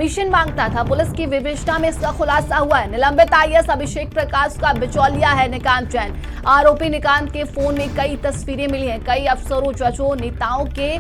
Commission मांगता था। Police की विवेचना में इसका खुलासा हुआ है। निलंबित आईएएस अभिषेक प्रकाश का बिचौलिया है निकांत जैन। आरोपी निकांत के फोन में कई तस्वीरें मिली हैं। कई अफसरों, जजों, नेताओं के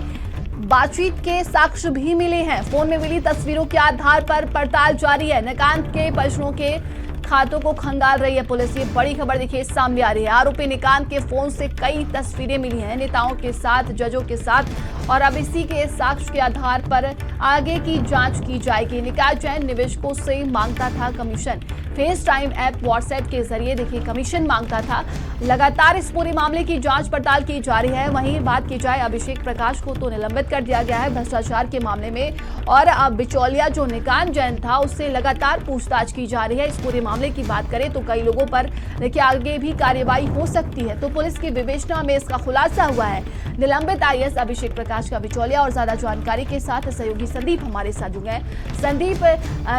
बातचीत के साक्ष्य भी मिले हैं। फोन में मिली तस्वीरों के आधार पर पड़ताल जारी है। निकांत के परिजनों के खातों को खंगाल रही है पुलिस। ये बड़ी खबर देखिए सामने आ रही है। आरोपी निकांत के फोन से कई तस्वीरें मिली हैं नेताओं के साथ, जजों के साथ, और अब इसी के साक्ष्य के आधार पर आगे की जांच की जाएगी। निकांत जैन निवेशकों से मांगता था commission. Face time app WhatsApp के जरिए देखिए कमीशन मांगता था। लगातार इस पूरे मामले की जांच पड़ताल की जा रही है। वहीं बात की जाए अभिषेक प्रकाश को तो निलंबित कर दिया गया है भ्रष्टाचार के मामले में, और अब बिचौलिया जो निकांत जैन था उससे लगातार पूछताछ की जा रही है। इस पूरे मामले की बात करें तो कई लोगों पर देखिए आगे भी कार्रवाई हो सकती है। तो पुलिस की विवेचना में इसका खुलासा हुआ है। निलंबित आईएएस अभिषेक प्रकाश का बिचौलिया। और ज्यादा जानकारी के साथ सहयोगी संदीप हमारे साथ जुड़े हैं। संदीप,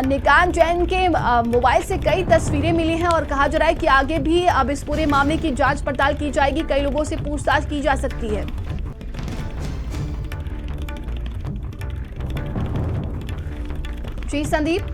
निकांत जैन के मोबाइल से कई तस्वीरें मिली हैं और कहा जा रहा है कि आगे भी अब इस पूरे मामले की जांच पड़ताल की जाएगी। कई लोगों से पूछताछ की जा सकती है। जी संदीप।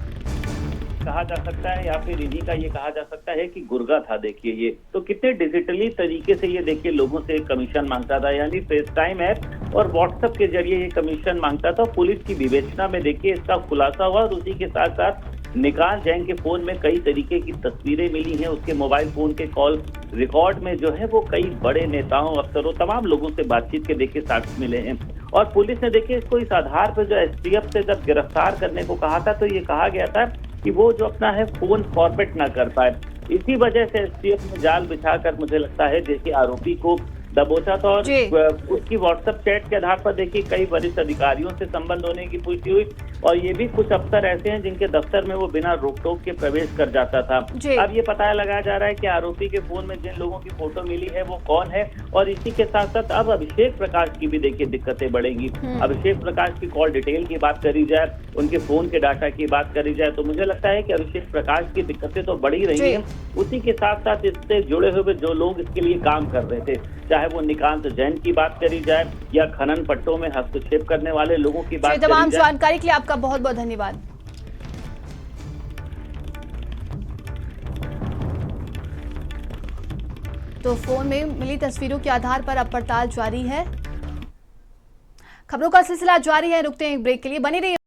कहा जा सकता है या फिर इन्हीं का ये कहा जा सकता है कि गुर्गा था। देखिए ये तो कितने डिजिटली तरीके से ये देखिए लोगों से कमीशन मांगता था, यानी फेस टाइम ऐप और व्हाट्सएप के जरिए ये कमीशन मांगता था। पुलिस की विवेचना में देखिए इसका खुलासा हुआ और उसी के साथ साथ निकांत जैन के फोन में कई तरीके की तस्वीरें मिली हैं। उसके मोबाइल फोन के कॉल रिकॉर्ड में जो है वो कई बड़े नेताओं, अफसरों, तमाम लोगों से बातचीत के देखिए साक्ष्य मिले हैं। और पुलिस ने देखिए इसको इस आधार पर जो एसटीएफ से जब गिरफ्तार करने को कहा था तो ये कहा गया था कि वो जो अपना है फोन फॉर्मेट ना कर पाए। इसी वजह से एसटीएफ ने जाल बिछाकर मुझे लगता है देखिए आरोपी को दबोचा था। और उसकी व्हाट्सएप चैट के आधार पर देखिए कई वरिष्ठ अधिकारियों से संबंध होने की पुष्टि हुई। और ये भी कुछ अफसर ऐसे हैं जिनके दफ्तर में वो बिना रोक टोक के प्रवेश कर जाता था। अब ये पता लगाया जा रहा है कि आरोपी के फोन में जिन लोगों की फोटो मिली है वो कौन है। और इसी के साथ साथ अब अभिषेक प्रकाश की भी देखिए दिक्कतें बढ़ेंगी। अभिषेक प्रकाश की कॉल डिटेल की बात करी जाए, उनके फोन के डाटा की बात करी जाए तो मुझे लगता है कि अभिषेक प्रकाश की दिक्कतें तो बढ़ ही रही हैं। उसी के साथ साथ इससे जुड़े हुए जो लोग इसके लिए काम कर रहे थे, चाहे वो निकांत जैन की बात करी जाए या खनन पट्टों में हस्तक्षेप करने वाले लोगों की बात करी जाए। तमाम जानकारी के लिए आपका बहुत बहुत धन्यवाद। तो फोन में मिली तस्वीरों के आधार पर अब पड़ताल जारी है। खबरों का सिलसिला जारी है। रुकते हैं एक ब्रेक के लिए, बने रहिए।